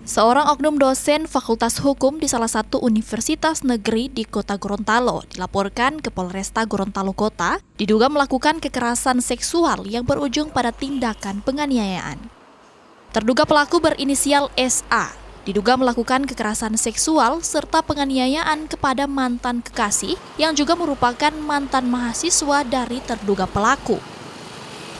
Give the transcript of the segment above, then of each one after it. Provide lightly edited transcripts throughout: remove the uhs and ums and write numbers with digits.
Seorang oknum dosen Fakultas Hukum di salah satu universitas negeri di Kota Gorontalo dilaporkan ke Polresta Gorontalo Kota diduga melakukan kekerasan seksual yang berujung pada tindakan penganiayaan. Terduga pelaku berinisial SA diduga melakukan kekerasan seksual serta penganiayaan kepada mantan kekasih yang juga merupakan mantan mahasiswa dari terduga pelaku.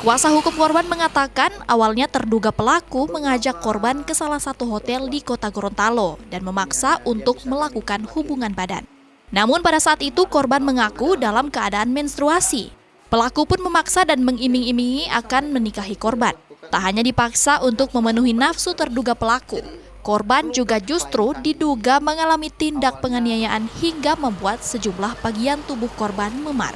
Kuasa hukum korban mengatakan awalnya terduga pelaku mengajak korban ke salah satu hotel di Kota Gorontalo dan memaksa untuk melakukan hubungan badan. Namun pada saat itu korban mengaku dalam keadaan menstruasi. Pelaku pun memaksa dan mengiming-imingi akan menikahi korban. Tak hanya dipaksa untuk memenuhi nafsu terduga pelaku, korban juga justru diduga mengalami tindak penganiayaan hingga membuat sejumlah bagian tubuh korban memar.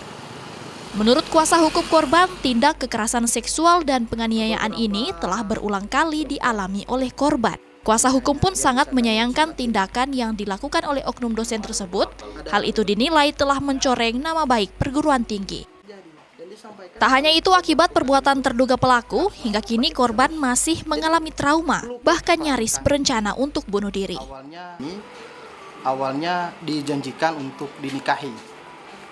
Menurut kuasa hukum korban, tindak kekerasan seksual dan penganiayaan ini telah berulang kali dialami oleh korban. Kuasa hukum pun sangat menyayangkan tindakan yang dilakukan oleh oknum dosen tersebut. Hal itu dinilai telah mencoreng nama baik perguruan tinggi. Tak hanya itu, akibat perbuatan terduga pelaku, hingga kini korban masih mengalami trauma, bahkan nyaris berencana untuk bunuh diri. Awalnya dijanjikan untuk dinikahi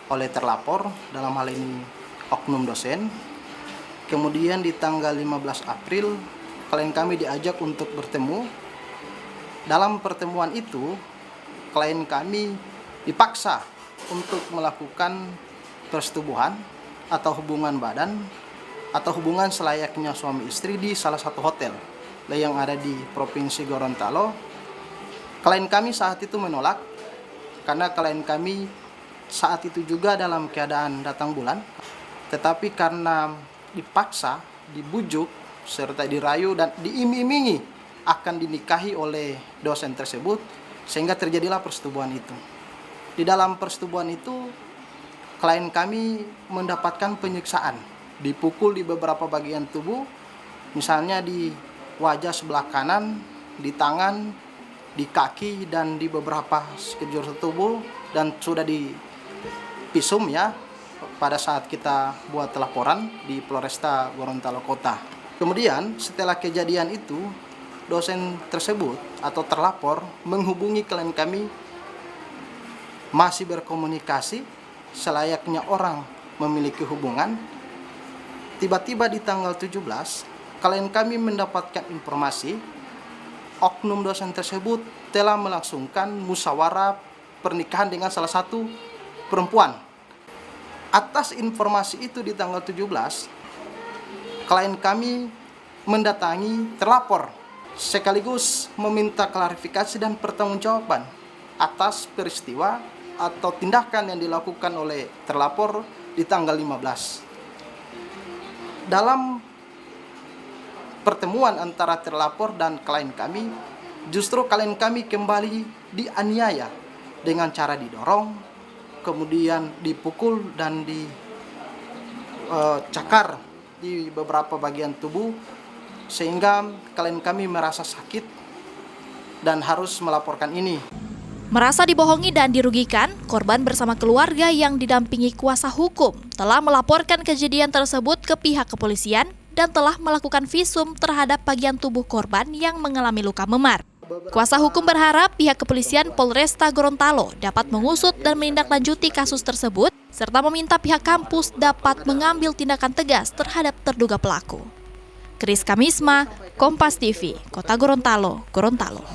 oleh terlapor, dalam hal ini oknum dosen. Kemudian di tanggal 15 April klien kami diajak untuk bertemu. Dalam pertemuan itu klien kami dipaksa untuk melakukan persetubuhan atau hubungan badan atau hubungan selayaknya suami istri di salah satu hotel yang ada di Provinsi Gorontalo. Klien kami saat itu menolak karena klien kami saat itu juga dalam keadaan datang bulan, tetapi karena dipaksa, dibujuk, serta dirayu dan diiming-imingi akan dinikahi oleh dosen tersebut, sehingga terjadilah persetubuhan itu. Di dalam persetubuhan itu, klien kami mendapatkan penyiksaan, dipukul di beberapa bagian tubuh, misalnya di wajah sebelah kanan, di tangan, di kaki, dan di beberapa sekujur tubuh, dan sudah dipisum ya pada saat kita buat laporan di Polresta Gorontalo Kota. Kemudian setelah kejadian itu, dosen tersebut atau terlapor menghubungi klien kami, masih berkomunikasi selayaknya orang memiliki hubungan. Tiba-tiba di tanggal 17, klien kami mendapatkan informasi oknum dosen tersebut telah melangsungkan musyawarah pernikahan dengan salah satu perempuan. Atas informasi itu di tanggal 17, klien kami mendatangi terlapor sekaligus meminta klarifikasi dan pertanggungjawaban atas peristiwa atau tindakan yang dilakukan oleh terlapor di tanggal 15. Dalam pertemuan antara terlapor dan klien kami, justru klien kami kembali dianiaya dengan cara didorong, kemudian dipukul dan dicakar di beberapa bagian tubuh, sehingga klien kami merasa sakit dan harus melaporkan ini. Merasa dibohongi dan dirugikan, korban bersama keluarga yang didampingi kuasa hukum telah melaporkan kejadian tersebut ke pihak kepolisian dan telah melakukan visum terhadap bagian tubuh korban yang mengalami luka memar. Kuasa hukum berharap pihak kepolisian Polresta Gorontalo dapat mengusut dan menindaklanjuti kasus tersebut, serta meminta pihak kampus dapat mengambil tindakan tegas terhadap terduga pelaku. Kris Kamisma, Kompas TV, Kota Gorontalo, Gorontalo.